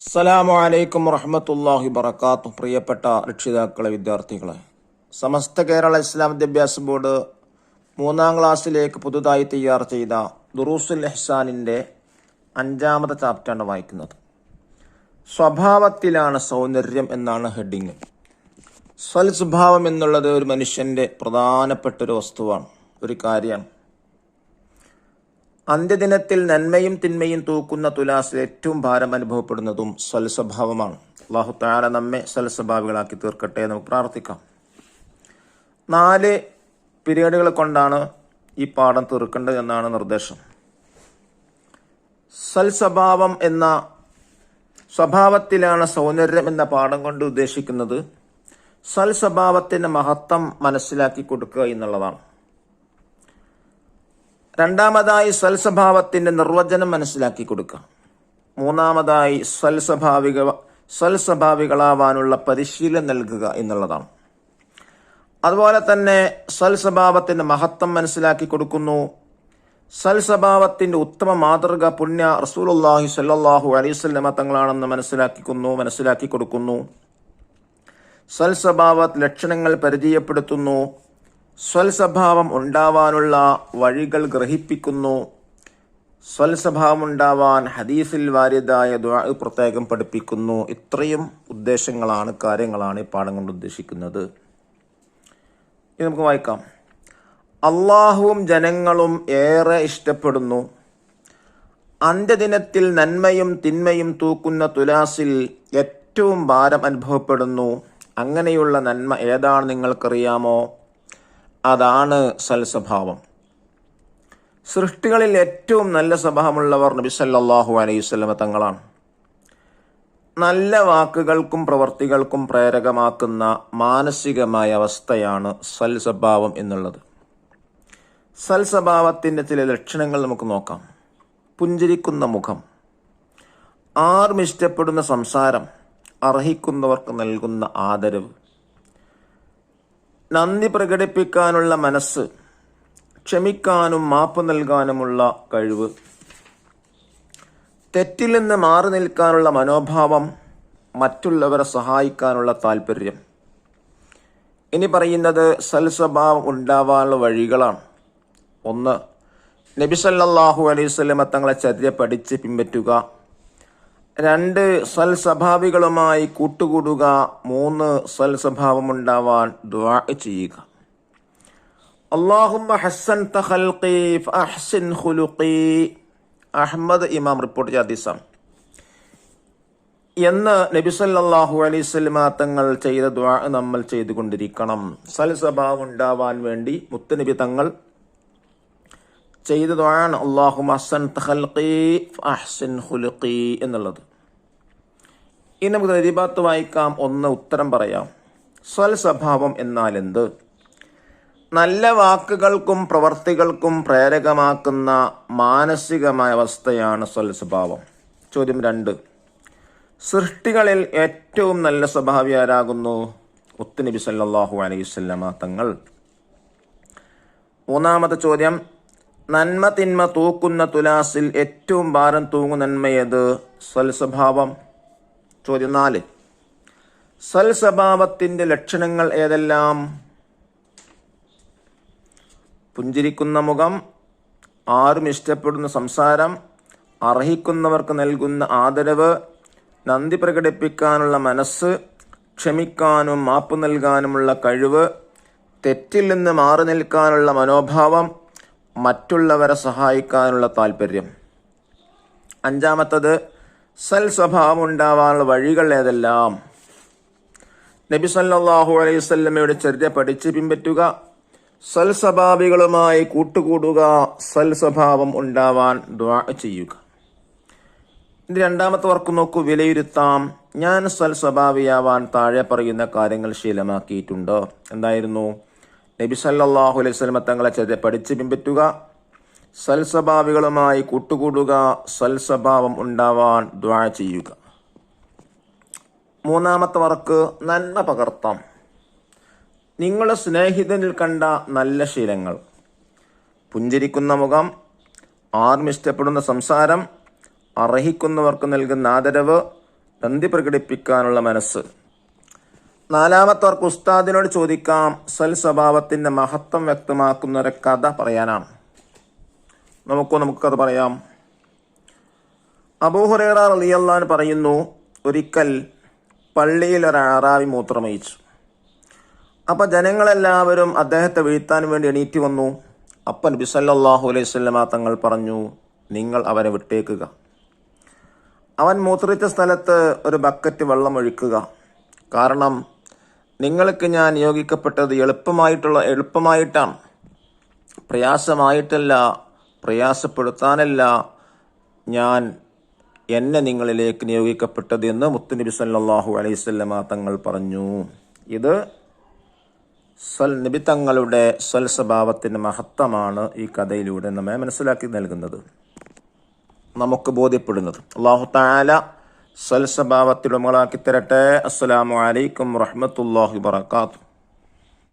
അസ്സലാമു അലൈക്കും വറഹ്മത്തുള്ളാഹി വബറകാതുഹു. പ്രിയപ്പെട്ട രക്ഷിതാക്കളെ, വിദ്യാർത്ഥികളെ, സമസ്ത കേരള ഇസ്ലാം വിദ്യാഭ്യാസ ബോർഡ് 3-ാം ക്ലാസ്സിലേക്ക് പുതുതായി തയ്യാർ ചെയ്ത ദുറൂസുൽ ഇഹ്സാനിൻ്റെ 5-ാമത്തെ ചാപ്റ്ററാണ് വായിക്കുന്നത്. സ്വഭാവത്തിലാണ് സൗന്ദര്യം എന്നാണ് ഹെഡിങ്. സ്വഭാവം എന്നുള്ളത് ഒരു മനുഷ്യൻ്റെ പ്രധാനപ്പെട്ട ഒരു വസ്തുവാണ്, ഒരു കാര്യമാണ്. അന്ത്യദിനത്തിൽ നന്മയും തിന്മയും തൂക്കുന്ന തുലാസിൽ ഏറ്റവും ഭാരം അനുഭവപ്പെടുന്നതും സ്വഭാവമാണ്. അല്ലാഹു തആല നമ്മെ സ്വഭാവികളാക്കി തീർക്കട്ടെ. നമുക്ക് പ്രാർത്ഥിക്കാം. 4 പീരിയഡുകൾ കൊണ്ടാണ് ഈ പാഠം തീർക്കേണ്ടത് എന്നാണ് നിർദ്ദേശം. സ്വഭാവം എന്ന സ്വഭാവത്തിലാണ് സൗന്ദര്യം എന്ന പാഠം കൊണ്ട് ഉദ്ദേശിക്കുന്നത് സ്വഭാവത്തിന്റെ മഹത്വം മനസ്സിലാക്കി കൊടുക്കുക എന്നുള്ളതാണ്. രണ്ടാമതായി സ്വഭാവത്തിന്റെ നിർവചനം മനസ്സിലാക്കി കൊടുക്കുക. മൂന്നാമതായി സ്വഭാവികളാവാനുള്ള പരിശീലനം നൽകുക എന്നുള്ളതാണ്. അതുപോലെ തന്നെ സ്വഭാവത്തിന്റെ മഹത്വം മനസ്സിലാക്കി കൊടുക്കുന്നു. സ്വഭാവത്തിന്റെ ഉത്തമ മാതൃക പുണ്യ റസൂലുള്ളാഹി സ്വല്ലല്ലാഹു അലൈഹി വസല്ലമ തങ്ങളാണെന്ന് മനസ്സിലാക്കി കൊടുക്കുന്നു. സ്വഭാവ ലക്ഷണങ്ങൾ പരിചയപ്പെടുത്തുന്നു. സ്വഭാവം ഉണ്ടാവാനുള്ള വഴികൾ ഗ്രഹിപ്പിക്കുന്നു. സ്വഭാവം ഉണ്ടാവാൻ ഹദീസിൽ വാരിദായ ദുആ പ്രത്യേകം പഠിപ്പിക്കുന്നു. ഇത്രയും കാര്യങ്ങളാണ് ഈ പാഠം കൊണ്ട് ഉദ്ദേശിക്കുന്നത്. ഇത് നമുക്ക് വായിക്കാം. അള്ളാഹുവും ജനങ്ങളും ഏറെ ഇഷ്ടപ്പെടുന്നു. അന്ത്യദിനത്തിൽ നന്മയും തിന്മയും തൂക്കുന്ന തുലാസിൽ ഏറ്റവും ഭാരം അനുഭവപ്പെടുന്നു. അങ്ങനെയുള്ള നന്മ ഏതാണ് നിങ്ങൾക്കറിയാമോ? അതാണ് സ്വഭാവം. സൃഷ്ടികളിൽ ഏറ്റവും നല്ല സ്വഭാവമുള്ളവർ നബി സല്ലല്ലാഹു അലൈഹി വസല്ലമ തങ്ങളാണ്. നല്ല വാക്കുകൾക്കും പ്രവർത്തികൾക്കും പ്രേരകമാക്കുന്ന മാനസികമായ അവസ്ഥയാണ് സ്വഭാവം എന്നുള്ളത്. സ്വഭാവത്തിന്റെ ചില ലക്ഷണങ്ങൾ നമുക്ക് നോക്കാം. പുഞ്ചിരിക്കുന്ന മുഖം, ആരും ഇഷ്ടപ്പെടുന്ന സംസാരം, അർഹിക്കുന്നവർക്ക് നൽകുന്ന ആദരവ്, നന്ദി പ്രകടിപ്പിക്കാനുള്ള മനസ്സ്, ക്ഷമിക്കാനും മാപ്പ് നൽകാനുമുള്ള കഴിവ്, തെറ്റിൽ നിന്ന് മാറി നിൽക്കാനുള്ള മനോഭാവം, മറ്റുള്ളവരെ സഹായിക്കാനുള്ള താല്പര്യം. ഇനി പറയുന്നത് സ്വഭാവം ഉണ്ടാവാനുള്ള വഴികളാണ്. 1. നബി സല്ലല്ലാഹു അലൈഹി വസല്ലമ തങ്ങളെ ചര്യ പഠിച്ച് പിൻപറ്റുക. 2. സ്വഭാവികളുമായി കൂട്ടുകൂടുക. 3. സ്വഭാവം ഉണ്ടാവാൻ ദുആ ചെയ്യുക. അല്ലാഹുമ്മ ഹസ്സൻത ഖൽഖി ഫഅഹ്സിൻ ഖുലുഖി. അഹ്മദ് ഇമാം റിപ്പോർട്ട് ചെയ്ത ഹദീസാണ്. എന്ന് നബി സല്ലല്ലാഹു അലൈഹി വസല്ലമ തങ്ങൾ ചെയ്ത ദുആ നമ്മൾ ചെയ്തുകൊണ്ടിരിക്കണം. സ്വഭാവം ഉണ്ടാവാൻ വേണ്ടി മുത്തുനബി തങ്ങൾ ചെയ്ത ദുആണ് അല്ലാഹുമ്മ ഹസ്സൻത ഖൽഖി ഫഅഹ്സിൻ ഖുലുഖി എന്നുള്ളത്. ഇനി നമുക്ക് തരീബാത്ത് വായിക്കാം. 1. ഉത്തരം പറയാം. സ്വഭാവം എന്നാൽ എന്ത്? നല്ല വാക്കുകൾക്കും പ്രവർത്തികൾക്കും പ്രേരകമാക്കുന്ന മാനസികമായ അവസ്ഥയാണ് സ്വഭാവം. ചോദ്യം 2. സൃഷ്ടികളിൽ ഏറ്റവും നല്ല സ്വഭാവി ആരാകുന്നു? മുത്തുനബി സല്ലല്ലാഹു അലൈഹി വസല്ലമ തങ്ങൾ. 3-ാമത്തെ ചോദ്യം, നന്മ തിന്മ തൂക്കുന്ന തുലാസിൽ ഏറ്റവും ഭാരം തൂങ്ങുന്ന നന്മയത്? സ്വഭാവം. ചോദ്യം 4. സ്വഭാവത്തിന്റെ ലക്ഷണങ്ങൾ ഏതെല്ലാം? പുഞ്ചിരിക്കുന്ന മുഖം, ആരും ഇഷ്ടപ്പെടുന്ന സംസാരം, അർഹിക്കുന്നവർക്ക് നൽകുന്ന ആദരവ്, നന്ദി പ്രകടിപ്പിക്കാനുള്ള മനസ്സ്, ക്ഷമിക്കാനും മാപ്പ് നൽകാനുമുള്ള കഴിവ്, തെറ്റിൽ നിന്ന് മാറി നിൽക്കാനുള്ള മനോഭാവം, മറ്റുള്ളവരെ സഹായിക്കാനുള്ള താല്പര്യം. 5-ാമത്തത്, സ്വഭാവം ഉണ്ടാവാനുള്ള വഴികൾ ഏതെല്ലാം? നബി സല്ലല്ലാഹു അലൈഹി വസല്ലമയുടെ ചര്യ പഠിച്ച് പിൻപറ്റുക, സ്വഭാവികളുമായി കൂട്ടുകൂടുക, സ്വഭാവം ഉണ്ടാവാൻ ദുആ ചെയ്യുക. ഇനി 2-ാമത്തെ വർക്ക് നോക്കൂ. വിലയിരുത്താം. ഞാൻ സ്വഭാവിയാവാൻ താഴെ പറയുന്ന കാര്യങ്ങൾ ശീലമാക്കിയിട്ടുണ്ട്. എന്തായിരുന്നു? നബി സല്ലല്ലാഹു അലൈഹി വസല്ലമ തങ്ങളെ ചര്യ പഠിച്ച് പിൻപറ്റുക, സ്വഭാവികളുമായി കൂട്ടുകൂടുക, സ്വഭാവം ഉണ്ടാവാൻ ദുആ ചെയ്യുക. 3-ാമത്തെ വർക്ക് നന്മ പകർത്താം. നിങ്ങളുടെ സ്നേഹിതനിൽ കണ്ട നല്ല ശീലങ്ങൾ: പുഞ്ചിരിക്കുന്ന മുഖം, ആരും ഇഷ്ടപ്പെടുന്ന സംസാരം, അർഹിക്കുന്നവർക്ക് നൽകുന്ന ആദരവ്, നന്ദി പ്രകടിപ്പിക്കാനുള്ള മനസ്സ്. നാലാമത്തവർക്ക് ഉസ്താദിനോട് ചോദിക്കാം, സൽ സ്വഭാവത്തിൻ്റെ മഹത്വം വ്യക്തമാക്കുന്ന ഒരു കഥ പറയാനാണ്. നമുക്ക് കഥ പറയാം. അബൂ ഹുറൈറ റളിയല്ലാഹു അൻഹു പറയുന്നു, ഒരിക്കൽ പള്ളിയിൽ ഒരു അഅറാബി മൂത്രമൊഴിച്ചു. അപ്പം ജനങ്ങളെല്ലാവരും അദ്ദേഹത്തെ വീഴ്ത്താൻ വേണ്ടി എണീറ്റ് വന്നു. അപ്പം നബി സല്ലല്ലാഹു അലൈഹി വസല്ലമ തങ്ങൾ പറഞ്ഞു, നിങ്ങൾ അവനെ വിട്ടേക്കുക. അവൻ മൂത്രിച്ച സ്ഥലത്ത് ഒരു ബക്കറ്റ് വെള്ളം ഒഴിക്കുക. കാരണം നിങ്ങൾക്ക് ഞാൻ നിയോഗിക്കപ്പെട്ടത് എളുപ്പമായിട്ടാണ്, പ്രയാസമായിട്ടല്ല, പ്രയാസപ്പെടുത്താനല്ല ഞാൻ എന്നെ നിങ്ങളിലേക്ക് നിയോഗിക്കപ്പെട്ടത് എന്ന് മുത്തുനബി സല്ലല്ലാഹു അലൈഹി വസല്ലമ തങ്ങൾ പറഞ്ഞു. ഇത് നബി തങ്ങളുടെ സ്വൽ സ്വഭാവത്തിൻ്റെ മഹത്വമാണ് ഈ കഥയിലൂടെ നമ്മെ മനസ്സിലാക്കി നൽകുന്നത്, നമുക്ക് ബോധ്യപ്പെടുന്നത്. അല്ലാഹു തആല സ്വൽ സ്വഭാവത്തിലുമളാക്കി തരട്ടെ. അസ്സലാമു അലൈക്കും വറഹ്മത്തുള്ളാഹി വബറകാതുഹു.